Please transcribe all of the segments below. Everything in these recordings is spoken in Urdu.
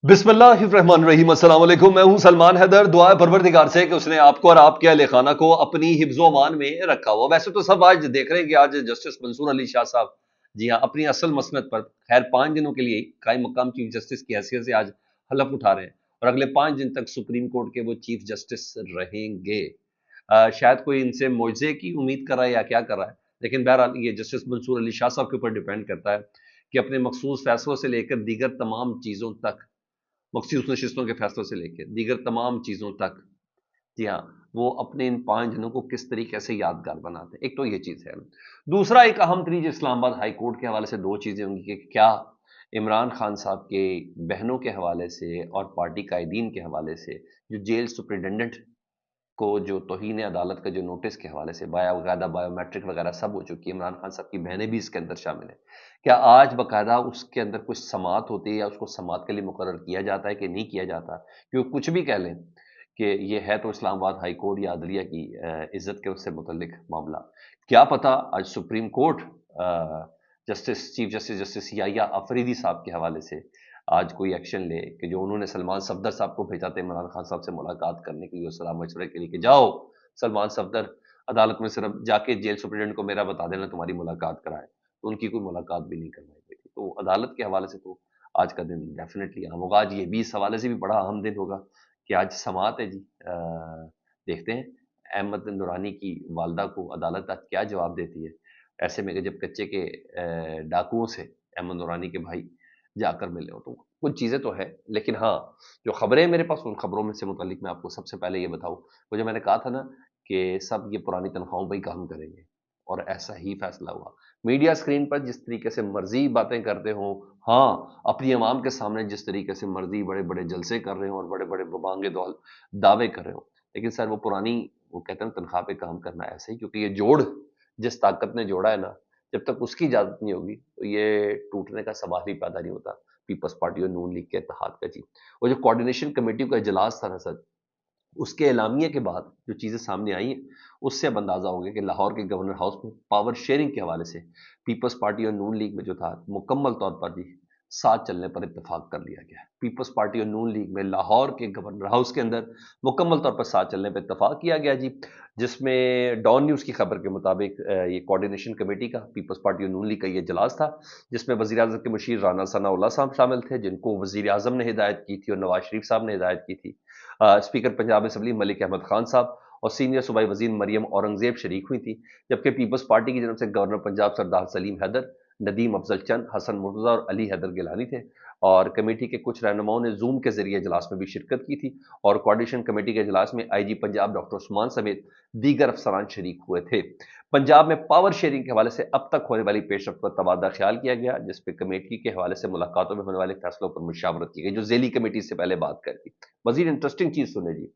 بسم اللہ الرحمن الرحیم، السلام علیکم۔ میں ہوں سلمان حیدر۔ دعا ہے پروردگار سے کہ اس نے آپ کو اور آپ کے اہل خانہ کو اپنی حفظ و امان میں رکھا ہوا۔ ویسے تو سب آج دیکھ رہے ہیں کہ آج جسٹس منصور علی شاہ صاحب، جی ہاں، اپنی اصل مسند پر خیر 5 دنوں کے لیے قائم مقام چیف جسٹس کی حیثیت سے آج حلف اٹھا رہے ہیں، اور اگلے 5 دن تک سپریم کورٹ کے وہ چیف جسٹس رہیں گے۔ شاید کوئی ان سے معجزے کی امید کر رہا ہے یا کیا کر رہا ہے، لیکن بہرحال یہ جسٹس منصور علی شاہ صاحب کے اوپر ڈیپینڈ کرتا ہے کہ اپنے مخصوص فیصلوں سے لے کر دیگر تمام چیزوں تک، مخصوص نشستوں کے فیصلوں سے لے کے دیگر تمام چیزوں تک، جی ہاں، وہ اپنے ان 5 دنوں کو کس طریقے سے یادگار بناتے ہیں۔ ایک تو یہ چیز ہے۔ دوسرا ایک اہم ترین جو اسلام آباد ہائی کورٹ کے حوالے سے 2 چیزیں ہوں گی کہ کیا عمران خان صاحب کے بہنوں کے حوالے سے اور پارٹی قائدین کے حوالے سے جو جیل سپرنٹینڈنٹ کو جو توہین عدالت کا جو نوٹس کے حوالے سے باقاعدہ بایو میٹرک وغیرہ سب ہو چکی ہے، عمران خان صاحب کی بہنیں بھی اس کے اندر شامل ہیں، کیا آج باقاعدہ اس کے اندر کچھ سماعت ہوتی ہے یا اس کو سماعت کے لیے مقرر کیا جاتا ہے کہ نہیں کیا جاتا؟ کیونکہ کچھ بھی کہہ لیں کہ یہ ہے تو اسلام آباد ہائی کورٹ یا عدلیہ کی عزت کے اس سے متعلق معاملہ، کیا پتہ آج supreme court chief justice justice Yahya Afridi صاحب کے حوالے سے آج کوئی ایکشن لے کہ جو انہوں نے سلمان صفدر صاحب کو بھیجا تھا عمران خان صاحب سے ملاقات کرنے کے لیے، صلاح مشورے کے لیے کہ جاؤ سلمان صفدر عدالت میں صرف جا کے جیل سپرنٹینڈنٹ کو میرا بتا دینا تمہاری ملاقات کرائے، تو ان کی کوئی ملاقات بھی نہیں کروائی گئی تھی۔ تو عدالت کے حوالے سے تو آج کا دن ڈیفینیٹلی اہم ہوگا۔ آج یہ بھی اس حوالے سے بھی بڑا اہم دن ہوگا کہ آج سماعت ہے جی۔ دیکھتے ہیں احمد نورانی کی والدہ کو عدالت آج کیا جواب دیتی ہے، ایسے میں کہ جب کچے کے ڈاکوؤں سے احمد نورانی کے بھائی جا کر ملے ہو، تو کچھ چیزیں تو ہے، لیکن ہاں جو خبریں میرے پاس، ان خبروں میں سے متعلق میں آپ کو سب سے پہلے یہ بتاؤں، وہ جو میں نے کہا تھا نا کہ سب یہ پرانی تنخواہوں پہ ہی کام کریں گے، اور ایسا ہی فیصلہ ہوا۔ میڈیا اسکرین پر جس طریقے سے مرضی باتیں کرتے ہوں، ہاں اپنی عوام کے سامنے جس طریقے سے مرضی بڑے بڑے جلسے کر رہے ہوں اور بڑے بڑے ببانگ دول دعوے کر رہے ہوں، لیکن سر وہ پرانی، وہ کہتے ہیں تنخواہ پہ کام کرنا ایسے ہی، کیونکہ یہ جوڑ جس طاقت نے جوڑا ہے نا، جب تک اس کی اجازت نہیں ہوگی تو یہ ٹوٹنے کا سوال ہی پیدا نہیں ہوتا۔ پیپلز پارٹی اور نون لیگ کے اتحاد کا جی، وہ جو کوارڈینیشن کمیٹی کا اجلاس تھا نا سر، اس کے اعلامیے کے بعد جو چیزیں سامنے آئی ہیں، اس سے اب اندازہ ہو گیا کہ لاہور کے گورنر ہاؤس میں پاور شیئرنگ کے حوالے سے پیپلز پارٹی اور نون لیگ میں جو تھا مکمل طور پر جی ساتھ چلنے پر اتفاق کر لیا گیا ہے۔ پیپلز پارٹی اور نون لیگ میں لاہور کے گورنر ہاؤس کے اندر مکمل طور پر ساتھ چلنے پر اتفاق کیا گیا جی، جس میں ڈان نیوز کی خبر کے مطابق یہ کوارڈینیشن کمیٹی کا پیپلز پارٹی اور نون لیگ کا یہ اجلاس تھا، جس میں وزیر اعظم کے مشیر رانا ثناء اللہ صاحب شامل تھے، جن کو وزیر اعظم نے ہدایت کی تھی اور نواز شریف صاحب نے ہدایت کی تھی، اسپیکر پنجاب اسمبلی ملک احمد خان صاحب اور سینئر صوبائی وزیر مریم اورنگزیب شریک ہوئی تھی، جبکہ پیپلز پارٹی کی جانب سے گورنر پنجاب سردار سلیم حیدر، ندیم افضل چند، حسن مرتضیٰ اور علی حیدر گیلانی تھے، اور کمیٹی کے کچھ رہنماؤں نے زوم کے ذریعے اجلاس میں بھی شرکت کی تھی، اور کوارڈینیشن کمیٹی کے اجلاس میں آئی جی پنجاب ڈاکٹر عثمان سمیت دیگر افسران شریک ہوئے تھے۔ پنجاب میں پاور شیئرنگ کے حوالے سے اب تک ہونے والی پیش رفت پر تبادلہ خیال کیا گیا، جس پہ کمیٹی کے حوالے سے ملاقاتوں میں ہونے والے فیصلوں پر مشاورت کی گئی، جو ذیلی کمیٹی سے پہلے بات کر تھی۔ مزید انٹرسٹنگ چیز سنیں جی،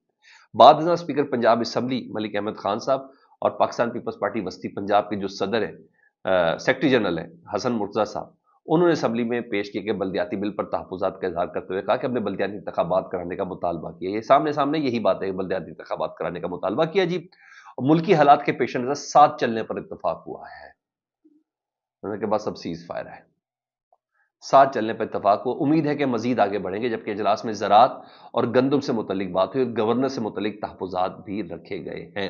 بعد ازاں اسپیکر پنجاب اسمبلی ملک احمد خان صاحب اور پاکستان پیپلز پارٹی وسطی پنجاب کے جو صدر ہیں، سیکرٹری جنرل ہیں حسن مرتضیٰ صاحب، انہوں نے اسمبلی میں پیش کیے گئے بلدیاتی بل پر تحفظات کا اظہار کرتے ہوئے کہا کہ ہم نے بلدیاتی انتخابات کرانے کا مطالبہ کیا۔ یہ سامنے سامنے یہی بات ہے کہ بلدیاتی انتخابات کرانے کا مطالبہ کیا جی، اور ملکی حالات کے پیش نظر ساتھ چلنے پر اتفاق ہوا ہے۔ انہوں نے کہا بس اب سیز فائر ہے، ساتھ چلنے پر اتفاق ہو، امید ہے کہ مزید آگے بڑھیں گے، جبکہ اجلاس میں زراعت اور گندم سے متعلق بات ہوئی اور گورنر سے متعلق تحفظات بھی رکھے گئے ہیں۔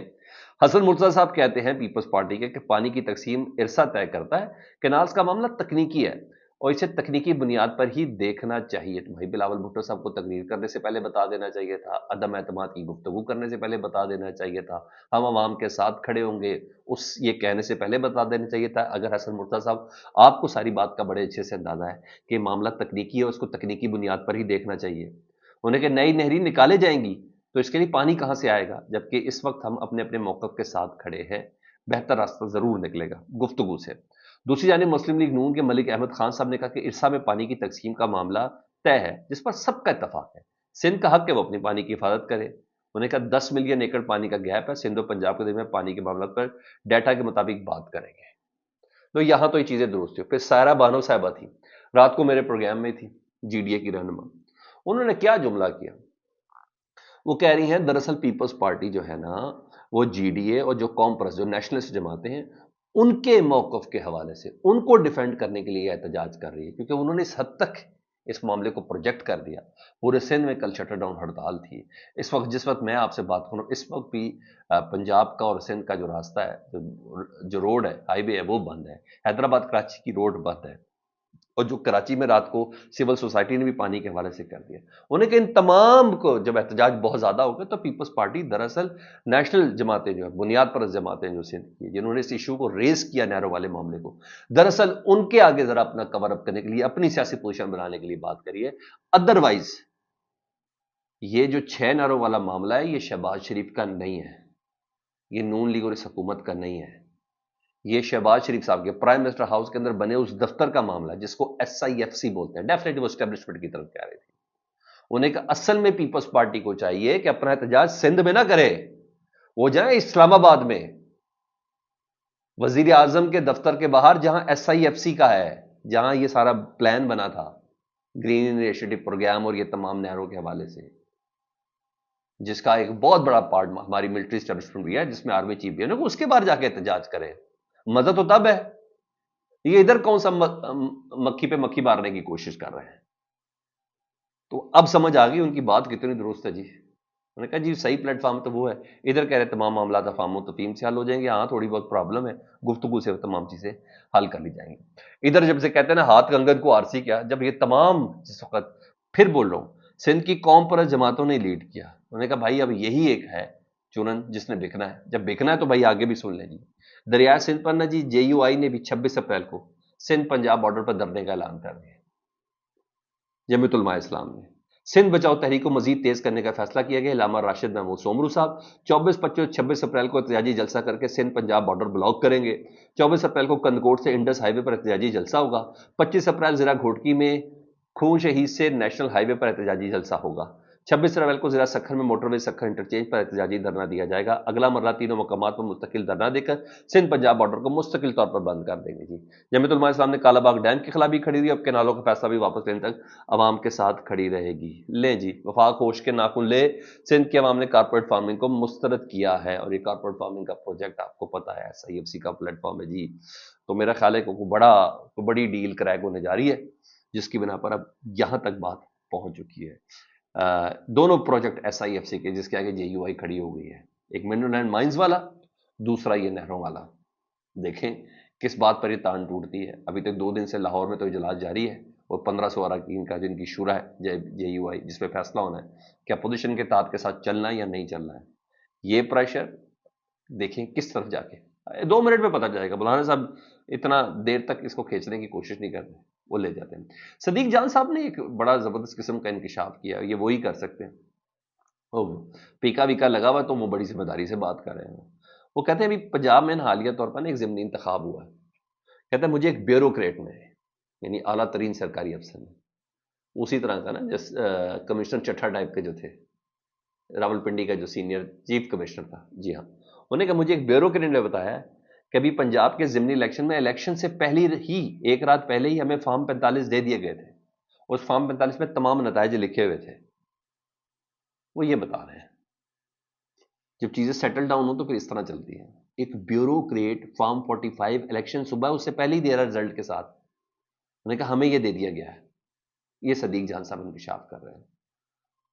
حسن مرتضیٰ صاحب کہتے ہیں پیپلز پارٹی کے کہ پانی کی تقسیم عرصہ طے کرتا ہے، کینالز کا معاملہ تکنیکی ہے اور اسے تکنیکی بنیاد پر ہی دیکھنا چاہیے۔ تو بھائی بلاول بھٹو صاحب کو تقریر کرنے سے پہلے بتا دینا چاہیے تھا، عدم اعتماد کی گفتگو کرنے سے پہلے بتا دینا چاہیے تھا، ہم عوام کے ساتھ کھڑے ہوں گے اس یہ کہنے سے پہلے بتا دینا چاہیے تھا۔ اگر حسن مرتضیٰ صاحب آپ کو ساری بات کا بڑے اچھے سے اندازہ ہے کہ معاملہ تکنیکی ہے، اس کو تکنیکی بنیاد پر ہی دیکھنا چاہیے، انہیں کہ نئی نہری نکالے جائیں گی تو اس کے لیے پانی کہاں سے آئے گا، جبکہ اس وقت ہم اپنے اپنے موقف کے ساتھ کھڑے ہیں، بہتر راستہ ضرور نکلے گا گفتگو سے۔ دوسری جانب مسلم لیگ نون کے ملک احمد خان صاحب نے کہا کہ ارسا میں پانی کی تقسیم کا معاملہ طے ہے، جس پر سب کا اتفاق ہے، سندھ کا حق ہے وہ اپنی پانی کی حفاظت کرے۔ انہوں نے کہا 10 ملین ایکڑ پانی کا گیپ ہے، سندھ و پنجاب کے درمیان پانی کے معاملات پر ڈیٹا کے مطابق بات کریں گے۔ تو یہاں تو یہ چیزیں درست تھی۔ پھر سائرہ بانو صاحبہ تھی، رات کو میرے پروگرام میں تھی، جی ڈی اے کی رہنما، انہوں نے کیا جملہ کیا، وہ کہہ رہی ہیں دراصل پیپلز پارٹی جو ہے نا، وہ جی ڈی اے اور جو قوم پرست جو نیشنلسٹ جماعتیں ہیں، ان کے موقف کے حوالے سے ان کو ڈیفینڈ کرنے کے لیے احتجاج کر رہی ہے، کیونکہ انہوں نے اس حد تک اس معاملے کو پروجیکٹ کر دیا. پورے سندھ میں کل شٹر ڈاؤن ہڑتال تھی. اس وقت جس وقت میں آپ سے بات کروں اس وقت بھی پنجاب کا اور سندھ کا جو راستہ ہے جو روڈ ہے ہائی وے ہے وہ بند ہے. حیدرآباد کراچی کی روڈ بند ہے. اور جو کراچی میں رات کو سول سوسائٹی نے بھی پانی کے حوالے سے کر دیا. انہیں کہ ان تمام کو جب احتجاج بہت زیادہ ہو گیا تو پیپلز پارٹی دراصل نیشنل جماعتیں جو ہے بنیاد پرست جماعتیں جو سندھ کی جنہوں نے اس ایشو کو ریز کیا نیرو والے معاملے کو, دراصل ان کے آگے ذرا اپنا کور اپ کرنے کے لیے اپنی سیاسی پوزیشن بنانے کے لیے بات کریے. ادروائز یہ جو 6 نیرو والا معاملہ ہے یہ شہباز شریف کا نہیں ہے, یہ نون لیگ اور اس حکومت کا نہیں ہے. یہ شہباز شریف صاحب کے پرائم منسٹر ہاؤس کے اندر بنے اس دفتر کا معاملہ ہے جس کو SIFC بولتے ہیں. ڈیفینیٹلی وہ اسٹیبلشمنٹ کی طرف کہہ رہے تھے. انہیں کہ اصل میں پیپلز پارٹی کو چاہیے کہ اپنا احتجاج سندھ میں نہ کرے, وہ جائیں اسلام آباد میں وزیر اعظم کے دفتر کے باہر جہاں SIFC کا ہے, جہاں یہ سارا پلان بنا تھا گرین انیشیٹو پروگرام اور یہ تمام نہروں کے حوالے سے, جس کا ایک بہت بڑا پارٹ ہماری ملٹری اسٹیبلشمنٹ بھی ہے جس میں آرمی چیف بھی ہے, اس کے بعد جا کے احتجاج کرے. مزہ تو تب ہے. یہ ادھر کون سا مکھی پہ مکھی مارنے کی کوشش کر رہے ہیں. تو اب سمجھ آ گئی ان کی بات کتنی درست ہے جی. انہوں نے کہا جی صحیح پلیٹ فارم تو وہ ہے, ادھر کہہ رہے تمام معاملات افہام و تفہیم سے حل ہو جائیں گے. ہاں تھوڑی بہت پرابلم ہے, گفتگو سے تمام چیزیں حل کر لی جائیں گی. ادھر جب سے کہتے ہیں نا ہاتھ کنگن کو آرسی کیا, جب یہ تمام جس وقت پھر بول رہا ہوں سندھ کی قوم پر جماعتوں نے لیڈ کیا, انہوں نے کہا بھائی اب یہی ایک ہے چنن جس نے بکنا ہے, جب بکنا ہے تو بھائی آگے بھی سن لیں جی. دریائے سندھ پر نا جی JUI نے بھی 26 اپریل کو سندھ پنجاب بارڈر پر دھرنے کا اعلان کر دیا. جمعیت علماء اسلام نے سندھ بچاؤ تحریک کو مزید تیز کرنے کا فیصلہ کیا گیا. علامہ راشد محمود سومرو صاحب 24 25 26 اپریل کو احتجاجی جلسہ کر کے سندھ پنجاب بارڈر بلاک کریں گے. 24 اپریل کو کندکوٹ سے انڈس ہائی وے پر احتجاجی جلسہ ہوگا. 25 اپریل ضلع گھوٹکی میں خون شہید سے نیشنل ہائی وے پر احتجاجی جلسہ ہوگا. 26 اپریل کو ضلع سکھر میں موٹر وے سکھر انٹرچینج پر احتجاجی دھرنا دیا جائے گا. اگلا مرحلہ تینوں مقامات پر مستقل دھرنا دے کر سندھ پنجاب بارڈر کو مستقل طور پر بند کر دیں گے جی. جمعیت علماء اسلام نے کالا باغ ڈیم کے خلاف بھی کھڑی ہوئی, اب کینالوں کا فیصلہ بھی واپس لینے تک عوام کے ساتھ کھڑی رہے گی. لیں جی وفاق ہوش کے ناخن لے, سندھ کے عوام نے کارپوریٹ فارمنگ کو مسترد کیا ہے, اور یہ کارپوریٹ فارمنگ کا پروجیکٹ آپ کو پتا ہے SIFC کا پلیٹ فارم ہے جی. تو میرا خیال ہے کہ بڑی ڈیل کریک ہونے جا رہی ہے جس کی بنا پر اب یہاں تک بات پہنچ چکی ہے. دونوں پروجیکٹ SIFC کے جس کے آگے JUI کھڑی ہو گئی ہے, ایک منرل اینڈ مائنز والا, دوسرا یہ نہروں والا. دیکھیں کس بات پر یہ تان ٹوٹتی ہے. ابھی تک 2 دن سے لاہور میں تو اجلاس جاری ہے اور 1500 اراکین کا جن کی شورا ہے JUI جس پہ فیصلہ ہونا ہے کہ اپوزیشن کے اتحاد کے ساتھ چلنا ہے یا نہیں چلنا ہے. یہ پریشر دیکھیں کس طرف جا کے 2 منٹ میں پتہ جائے گا. مولانا صاحب اتنا دیر تک اس کو کھینچنے کی کوشش نہیں کرتے, وہ لے جاتے ہیں. صدیق جان صاحب نے ایک بڑا زبردست قسم کا انکشاف کیا, یہ وہی کر سکتے ہیں. پیکا ویکا لگا ہوا تو وہ بڑی ذمہ داری سے بات کر رہے ہیں. وہ کہتے ہیں ابھی پنجاب میں حالیہ طور پر ایک ضمنی انتخاب ہوا ہے. کہتے ہیں مجھے ایک بیوروکریٹ میں یعنی اعلیٰ ترین سرکاری افسر نے, اسی طرح کا نا جس کمشنر چٹھا ٹائپ کے جو تھے راول پنڈی کا جو سینئر چیف کمشنر تھا, جی ہاں, انہوں نے کہا مجھے ایک بیوروکریٹ نے بتایا کہ ابھی پنجاب کے ضمنی الیکشن میں الیکشن سے پہلی ہی ایک رات پہلے ہی ہمیں فارم 45 دے دیے گئے تھے. اس فارم 45 میں تمام نتائج لکھے ہوئے تھے. وہ یہ بتا رہے ہیں جب چیزیں سیٹل ڈاؤن ہو تو پھر اس طرح چلتی ہیں. ایک بیوروکریٹ فارم 45 الیکشن صبح اس سے پہلے ہی دے رہا رزلٹ کے ساتھ. انہوں نے کہا ہمیں یہ دے دیا گیا ہے. یہ صدیق جان صاحب انکشاف کر رہے ہیں.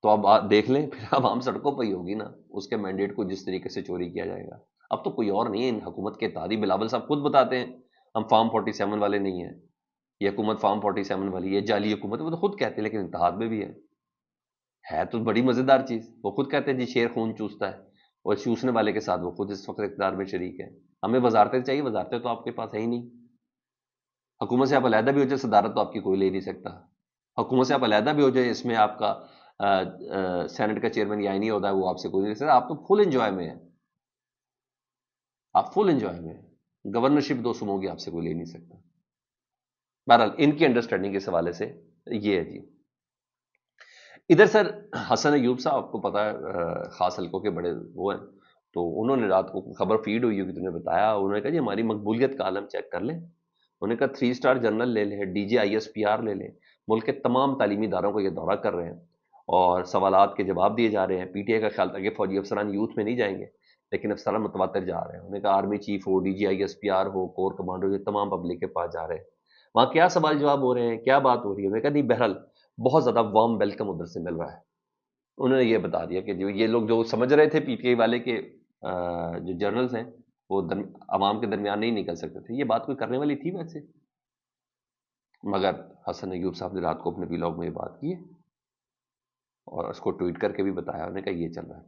تو اب آپ دیکھ لیں پھر اب عام سڑکوں پہ ہی ہوگی نا اس کے مینڈیٹ کو جس طریقے سے چوری کیا جائے گا. اب تو کوئی اور نہیں ہے, ان حکومت کے اتحادی بلاول صاحب خود بتاتے ہیں ہم فارم 47 والے نہیں ہیں, یہ حکومت فارم 47 والی ہے, جعلی حکومت. وہ تو خود کہتے ہیں لیکن اتحاد میں بھی ہے تو بڑی مزیدار چیز. وہ خود کہتے ہیں جی شیر خون چوستا ہے, اور چوسنے والے کے ساتھ وہ خود اس وقت اقتدار میں شریک ہے. ہمیں وزارتیں چاہیے, وزارتیں تو آپ کے پاس ہے ہی نہیں. حکومت سے آپ علیحدہ بھی ہو جائے صدارت تو آپ کی کوئی لے نہیں سکتا. حکومت سے آپ علیحدہ بھی ہو جائے اس میں آپ کا سینٹ کا چیئرمین یا نہیں ہوتا ہے, وہ آپ سے کوئی نہیں لے سکتا. آپ تو فل انجوائے میں ہیں, آپ فل انجوائے میں ہیں. گورنرشپ 2 سمو گی آپ سے کوئی لے نہیں سکتا. بہرحال ان کی انڈرسٹینڈنگ اس حوالے سے یہ ہے جی. ادھر سر حسن ایوب صاحب آپ کو پتا ہے خاص حلقوں کے بڑے وہ ہیں, تو انہوں نے رات کو خبر فیڈ ہوئی ہوگی, تم نے بتایا. انہوں نے کہا جی ہماری مقبولیت کا عالم چیک کر لیں. انہوں نے کہا 3 اسٹار جنرل لے لیں, DG ISPR لے لیں. ملک کے تمام تعلیمی اداروں کو یہ دورہ کر رہے ہیں اور سوالات کے جواب دیے جا رہے ہیں. PTI کا خیال تھا کہ فوجی افسران یوتھ میں نہیں جائیں گے, لیکن افسران متواتر جا رہے ہیں. انہوں نے کہا آرمی چیف ہو, DG ISPR ہو, کور کمانڈر, یہ تمام پبلک کے پاس جا رہے ہیں. وہاں کیا سوال جواب ہو رہے ہیں, کیا بات ہو رہی ہے. میں نے کہا نہیں بہرحال بہت زیادہ وارم ویلکم ادھر سے مل رہا ہے. انہوں نے یہ بتا دیا کہ جو یہ لوگ جو سمجھ رہے تھے پی ٹی آئی والے کے جو جرنلز ہیں وہ عوام کے درمیان نہیں نکل سکتے تھے، یہ بات کوئی کرنے والی تھی ویسے، مگر حسن ایوب صاحب نے رات کو اپنے ویلاگ میں یہ بات کی ہے اور اس کو ٹویٹ کر کے بھی بتایا، انہوں نے کہا یہ چل رہا ہے.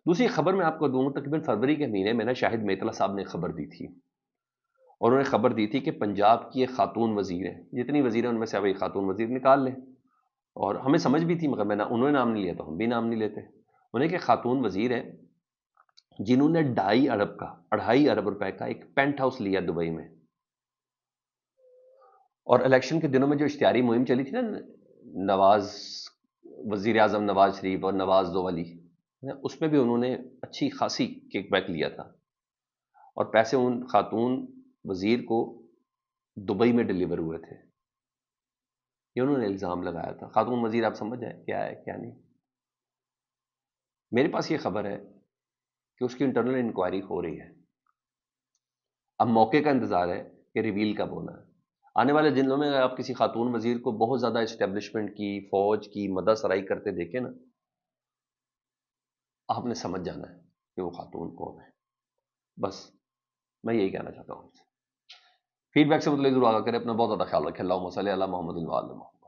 دوسری خبر میں آپ کو دوں، تقریباً فروری کے مہینے میں نا شاہد میتلا صاحب نے خبر دی تھی، اور انہوں نے خبر دی تھی کہ پنجاب کی ایک خاتون وزیر ہے، جتنی وزیر ہیں ان میں سے اب ایک خاتون وزیر نکال لیں، اور ہمیں سمجھ بھی تھی مگر انہوں نے نام نہیں لیا تو ہم بھی نام نہیں لیتے. انہیں کہ خاتون وزیر ہے جنہوں نے 2.5 ارب روپے کا ایک پینٹ ہاؤس لیا دبئی میں، اور الیکشن کے دنوں میں جو اشتہاری مہم چلی تھی نا، نواز وزیر اعظم نواز شریف اور نواز دو علی، اس میں بھی انہوں نے اچھی خاصی کک بیک لیا تھا، اور پیسے ان خاتون وزیر کو دبئی میں ڈلیور ہوئے تھے. یہ انہوں نے الزام لگایا تھا. خاتون وزیر آپ سمجھ جائیں کیا ہے کیا نہیں. میرے پاس یہ خبر ہے کہ اس کی انٹرنل انکوائری ہو رہی ہے، اب موقع کا انتظار ہے کہ ریویل کب ہونا ہے. آنے والے دنوں میں آپ کسی خاتون وزیر کو بہت زیادہ اسٹیبلشمنٹ کی، فوج کی مدد سرائی کرتے دیکھیں نا، آپ نے سمجھ جانا ہے کہ وہ خاتون کون ہے. بس میں یہی کہنا چاہتا ہوں. فیڈ بیک سے متعلق ضرور آگاہ کریں. اپنا بہت زیادہ خیال رکھیں. اللہم صلی علی محمد و علی محمد.